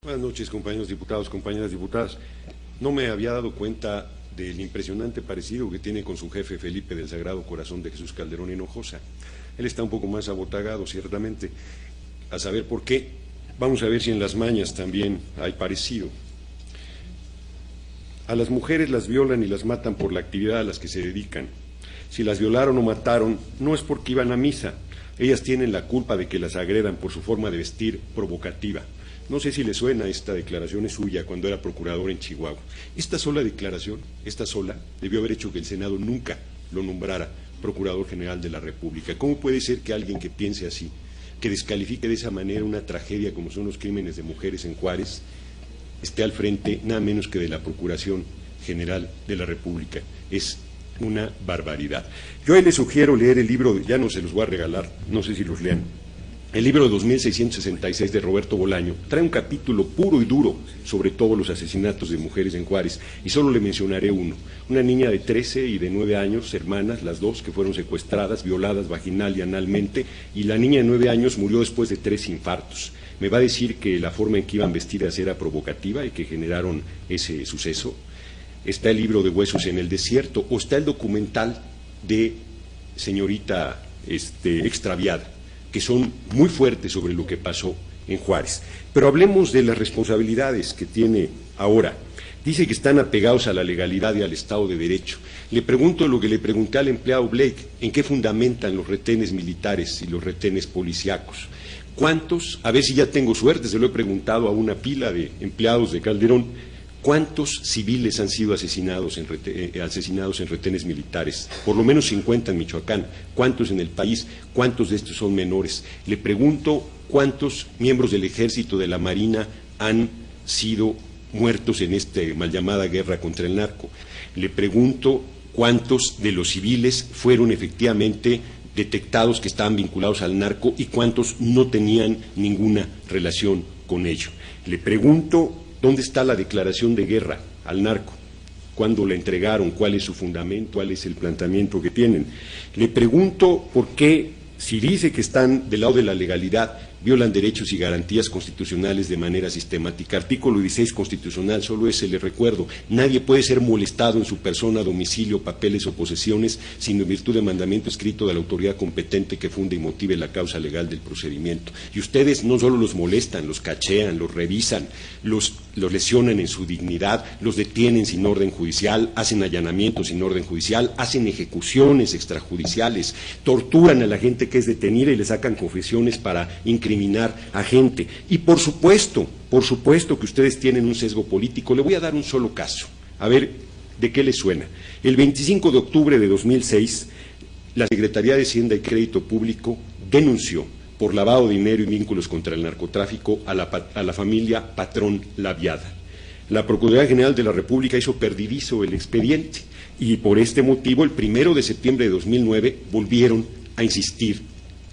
Buenas noches, compañeros diputados, compañeras diputadas. No me había dado cuenta del impresionante parecido que tiene con su jefe Felipe del Sagrado Corazón de Jesús Calderón Hinojosa. Él está un poco más abotagado, ciertamente, a saber por qué. Vamos a ver si en las mañas también hay parecido. A las mujeres las violan y las matan por la actividad a las que se dedican. Si las violaron o mataron, no es porque iban a misa. Ellas tienen la culpa de que las agredan por su forma de vestir provocativa. No sé si le suena esta declaración, es suya cuando era procurador en Chihuahua. Esta sola declaración, esta sola, debió haber hecho que el Senado nunca lo nombrara Procurador General de la República. ¿Cómo puede ser que alguien que piense así, que descalifique de esa manera una tragedia como son los crímenes de mujeres en Juárez, esté al frente nada menos que de la Procuración General de la República? Es una barbaridad. Yo ahí les sugiero leer el libro, ya no se los voy a regalar, no sé si los lean. El libro de 2666 de Roberto Bolaño trae un capítulo puro y duro sobre todos los asesinatos de mujeres en Juárez, y solo le mencionaré uno. Una niña de 13 y de 9 años, hermanas, las dos, que fueron secuestradas, violadas vaginal y analmente, y la niña de 9 años murió después de 3 infartos. ¿Me va a decir que la forma en que iban vestidas era provocativa y que generaron ese suceso? Está el libro de Huesos en el Desierto, o está el documental de Señorita Extraviada, que son muy fuertes sobre lo que pasó en Juárez. Pero hablemos de las responsabilidades que tiene ahora. Dice que están apegados a la legalidad y al Estado de Derecho. Le pregunto lo que le pregunté al empleado Blake: ¿en qué fundamentan los retenes militares y los retenes policíacos? ¿Cuántos? A ver si ya tengo suerte, se lo he preguntado a una pila de empleados de Calderón. ¿Cuántos civiles han sido asesinados en retenes militares? Por lo menos 50 en Michoacán. ¿Cuántos en el país? ¿Cuántos de estos son menores? Le pregunto cuántos miembros del Ejército, de la Marina, han sido muertos en esta mal llamada guerra contra el narco. Le pregunto cuántos de los civiles fueron efectivamente detectados que estaban vinculados al narco y cuántos no tenían ninguna relación con ello. Le pregunto ¿dónde está la declaración de guerra al narco? ¿Cuándo la entregaron? ¿Cuál es su fundamento? ¿Cuál es el planteamiento que tienen? Le pregunto por qué, si dice que están del lado de la legalidad, violan derechos y garantías constitucionales de manera sistemática. Artículo 16 constitucional, solo ese le recuerdo: nadie puede ser molestado en su persona, domicilio, papeles o posesiones, sino en virtud de mandamiento escrito de la autoridad competente que funde y motive la causa legal del procedimiento. Y ustedes no solo los molestan, los cachean, los revisan, los lesionan en su dignidad, los detienen sin orden judicial, hacen allanamientos sin orden judicial, hacen ejecuciones extrajudiciales, torturan a la gente que es detenida y le sacan confesiones para incriminar a gente. Y por supuesto que ustedes tienen un sesgo político. Le voy a dar un solo caso, a ver de qué les suena. El 25 de octubre de 2006, la Secretaría de Hacienda y Crédito Público denunció por lavado de dinero y vínculos contra el narcotráfico a la familia Patrón Laviada. La Procuraduría General de la República hizo perdidizo el expediente y por este motivo el 1 de septiembre de 2009 volvieron a insistir,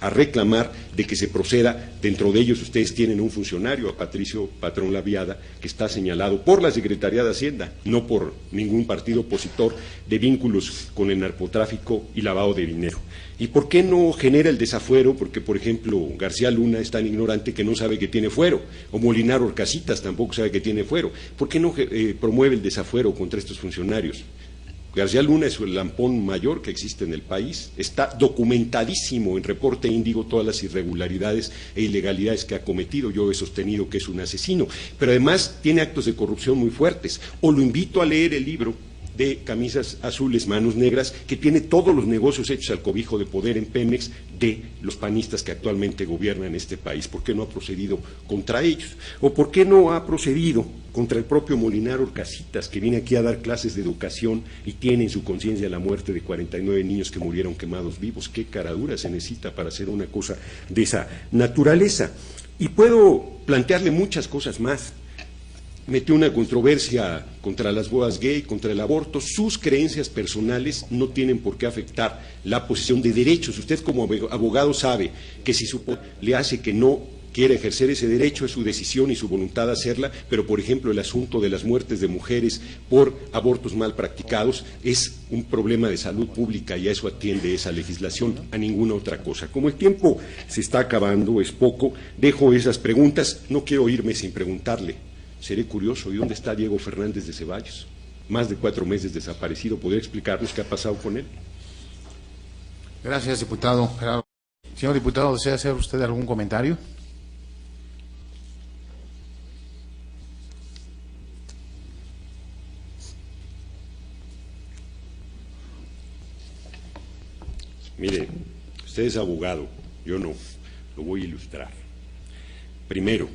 a reclamar de que se proceda. Dentro de ellos ustedes tienen un funcionario, a Patricio Patrón Laviada, que está señalado por la Secretaría de Hacienda, no por ningún partido opositor, de vínculos con el narcotráfico y lavado de dinero. ¿Y por qué no genera el desafuero? Porque, por ejemplo, García Luna es tan ignorante que no sabe que tiene fuero, o Molinar Orcasitas tampoco sabe que tiene fuero. ¿Por qué no promueve el desafuero contra estos funcionarios? García Luna es el lampón mayor que existe en el país, está documentadísimo en Reporte Índigo todas las irregularidades e ilegalidades que ha cometido. Yo he sostenido que es un asesino, pero además tiene actos de corrupción muy fuertes. O lo invito a leer el libro de Camisas Azules, Manos Negras, que tiene todos los negocios hechos al cobijo de poder en Pemex de los panistas que actualmente gobiernan este país. ¿Por qué no ha procedido contra ellos? ¿O por qué no ha procedido contra el propio Molinar Orcasitas, que viene aquí a dar clases de educación y tiene en su conciencia la muerte de 49 niños que murieron quemados vivos? ¿Qué caradura se necesita para hacer una cosa de esa naturaleza? Y puedo plantearle muchas cosas más. Metió una controversia contra las bodas gay, contra el aborto. Sus creencias personales no tienen por qué afectar la posición de derechos. Usted como abogado sabe que si le hace que no quiera ejercer ese derecho, es su decisión y su voluntad de hacerla, pero por ejemplo el asunto de las muertes de mujeres por abortos mal practicados es un problema de salud pública y a eso atiende esa legislación, a ninguna otra cosa. Como el tiempo se está acabando, es poco, dejo esas preguntas, no quiero irme sin preguntarle, seré curioso, ¿y dónde está Diego Fernández de Ceballos? Más de 4 meses desaparecido, ¿podría explicarnos qué ha pasado con él? Gracias, diputado. Señor diputado, ¿desea hacer usted algún comentario? Mire, usted es abogado, yo no, lo voy a ilustrar. Primero,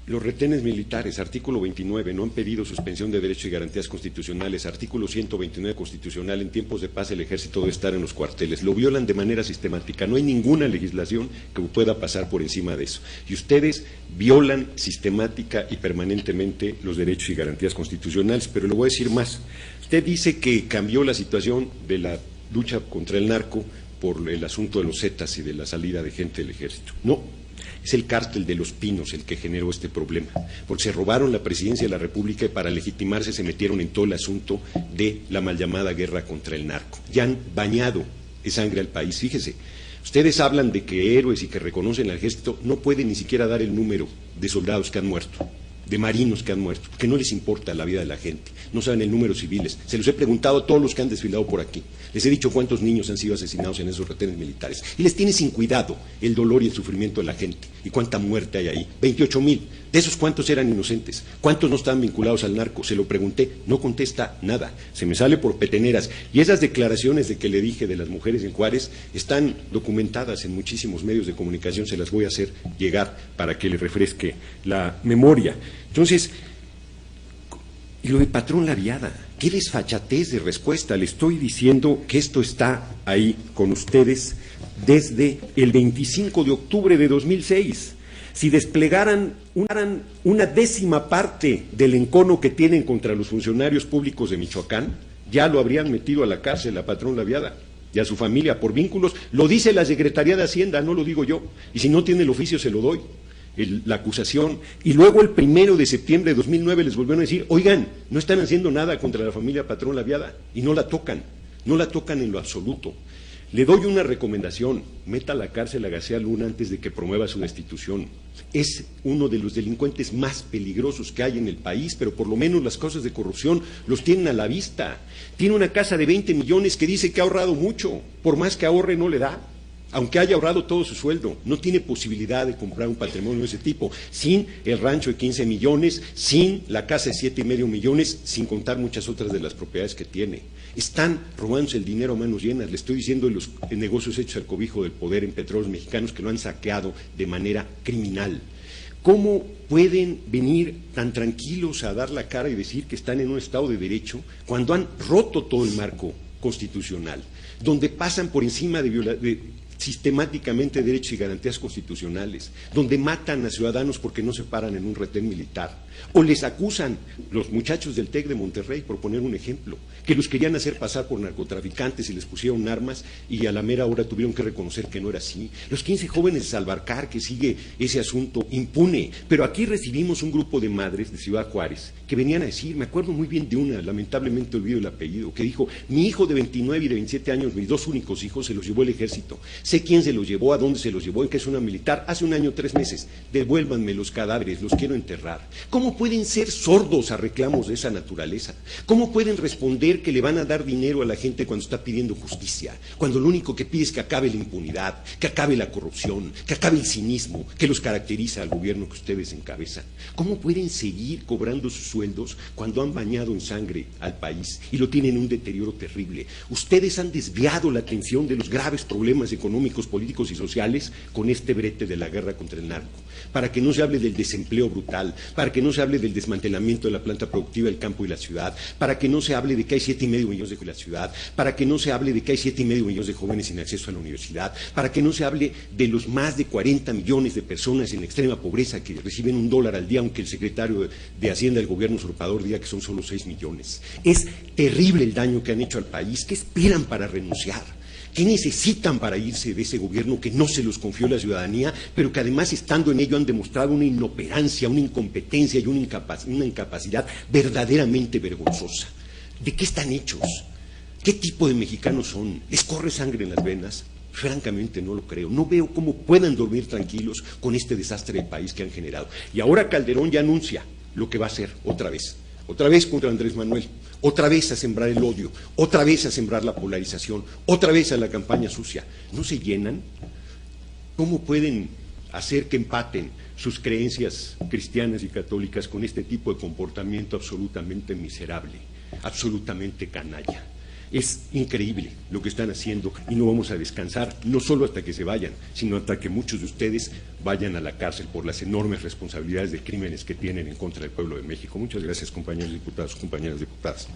los retenes militares, artículo 29, no han pedido suspensión de derechos y garantías constitucionales. Artículo 129 constitucional, en tiempos de paz el ejército debe estar en los cuarteles. Lo violan de manera sistemática. No hay ninguna legislación que pueda pasar por encima de eso. Y ustedes violan sistemática y permanentemente los derechos y garantías constitucionales. Pero le voy a decir más. Usted dice que cambió la situación de la lucha contra el narco por el asunto de los Zetas y de la salida de gente del ejército. No. Es el cártel de Los Pinos el que generó este problema, porque se robaron la presidencia de la República y para legitimarse se metieron en todo el asunto de la mal llamada guerra contra el narco. Ya han bañado de sangre al país. Fíjese, ustedes hablan de que héroes y que reconocen al ejército, no pueden ni siquiera dar el número de soldados que han muerto, de marinos que han muerto, porque no les importa la vida de la gente, no saben el número de civiles. Se los he preguntado a todos los que han desfilado por aquí. Les he dicho cuántos niños han sido asesinados en esos retenes militares. Y les tiene sin cuidado el dolor y el sufrimiento de la gente. ¿Y cuánta muerte hay ahí? 28,000. ¿De esos cuántos eran inocentes? ¿Cuántos no estaban vinculados al narco? Se lo pregunté, no contesta nada. Se me sale por peteneras. Y esas declaraciones de que le dije de las mujeres en Juárez están documentadas en muchísimos medios de comunicación. Se las voy a hacer llegar para que le refresque la memoria. Entonces, y lo de patrón Laviada, qué desfachatez de respuesta. Le estoy diciendo que esto está ahí con ustedes desde el 25 de octubre de 2006. Si desplegaran una 10ª parte del encono que tienen contra los funcionarios públicos de Michoacán, ya lo habrían metido a la cárcel a patrón Laviada y a su familia por vínculos. Lo dice la Secretaría de Hacienda, no lo digo yo. Y si no tiene el oficio, se lo doy. La acusación, y luego el 1 de septiembre de 2009 les volvieron a decir, oigan, no están haciendo nada contra la familia patrón Laviada, y no la tocan en lo absoluto. Le doy una recomendación, meta a la cárcel a García Luna antes de que promueva su destitución. Es uno de los delincuentes más peligrosos que hay en el país, pero por lo menos las cosas de corrupción los tienen a la vista. Tiene una casa de 20 millones que dice que ha ahorrado mucho, por más que ahorre no le da. Aunque haya ahorrado todo su sueldo, no tiene posibilidad de comprar un patrimonio de ese tipo, sin el rancho de 15 millones, sin la casa de 7,5 millones, sin contar muchas otras de las propiedades que tiene. Están robándose el dinero a manos llenas. Le estoy diciendo de los negocios hechos al cobijo del poder en Petróleos Mexicanos que lo han saqueado de manera criminal. ¿Cómo pueden venir tan tranquilos a dar la cara y decir que están en un Estado de Derecho cuando han roto todo el marco constitucional, donde pasan por encima sistemáticamente derechos y garantías constitucionales, donde matan a ciudadanos porque no se paran en un retén militar, o les acusan los muchachos del TEC de Monterrey, por poner un ejemplo, que los querían hacer pasar por narcotraficantes y les pusieron armas y a la mera hora tuvieron que reconocer que no era así. Los 15 jóvenes de Salvarcar, que sigue ese asunto impune, pero aquí recibimos un grupo de madres de Ciudad Juárez que venían a decir, me acuerdo muy bien de una, lamentablemente olvido el apellido, que dijo, mi hijo de 29 y de 27 años, mis 2 únicos hijos, se los llevó el ejército. Sé quién se los llevó, a dónde se los llevó, en qué zona militar, hace 1 año 3 meses, devuélvanme los cadáveres, los quiero enterrar. ¿Cómo pueden ser sordos a reclamos de esa naturaleza? ¿Cómo pueden responder que le van a dar dinero a la gente cuando está pidiendo justicia? Cuando lo único que pide es que acabe la impunidad, que acabe la corrupción, que acabe el cinismo que los caracteriza al gobierno que ustedes encabezan. ¿Cómo pueden seguir cobrando sus sueldos cuando han bañado en sangre al país y lo tienen en un deterioro terrible? Ustedes han desviado la atención de los graves problemas económicos, políticos y sociales con este brete de la guerra contra el narco, para que no se hable del desempleo brutal, para que no se hable del desmantelamiento de la planta productiva del campo y la ciudad, para que no se hable de que hay 7,5 millones de la ciudad, para que no se hable de que hay 7,5 millones de jóvenes sin acceso a la universidad, para que no se hable de los más de 40 millones de personas en extrema pobreza que reciben $1 al día, aunque el secretario de Hacienda del gobierno usurpador diga que son solo 6 millones. Es terrible el daño que han hecho al país. ¿Qué esperan para renunciar? ¿Qué necesitan para irse de ese gobierno que no se los confió la ciudadanía, pero que además estando en ello han demostrado una inoperancia, una incompetencia y una incapacidad verdaderamente vergonzosa? ¿De qué están hechos? ¿Qué tipo de mexicanos son? ¿Les corre sangre en las venas? Francamente no lo creo. No veo cómo puedan dormir tranquilos con este desastre de país que han generado. Y ahora Calderón ya anuncia lo que va a hacer otra vez contra Andrés Manuel, otra vez a sembrar el odio, otra vez a sembrar la polarización, otra vez a la campaña sucia. ¿No se llenan? ¿Cómo pueden hacer que empaten sus creencias cristianas y católicas con este tipo de comportamiento absolutamente miserable, absolutamente canalla? Es increíble lo que están haciendo y no vamos a descansar, no solo hasta que se vayan, sino hasta que muchos de ustedes vayan a la cárcel por las enormes responsabilidades de crímenes que tienen en contra del pueblo de México. Muchas gracias, compañeros diputados, compañeras diputadas.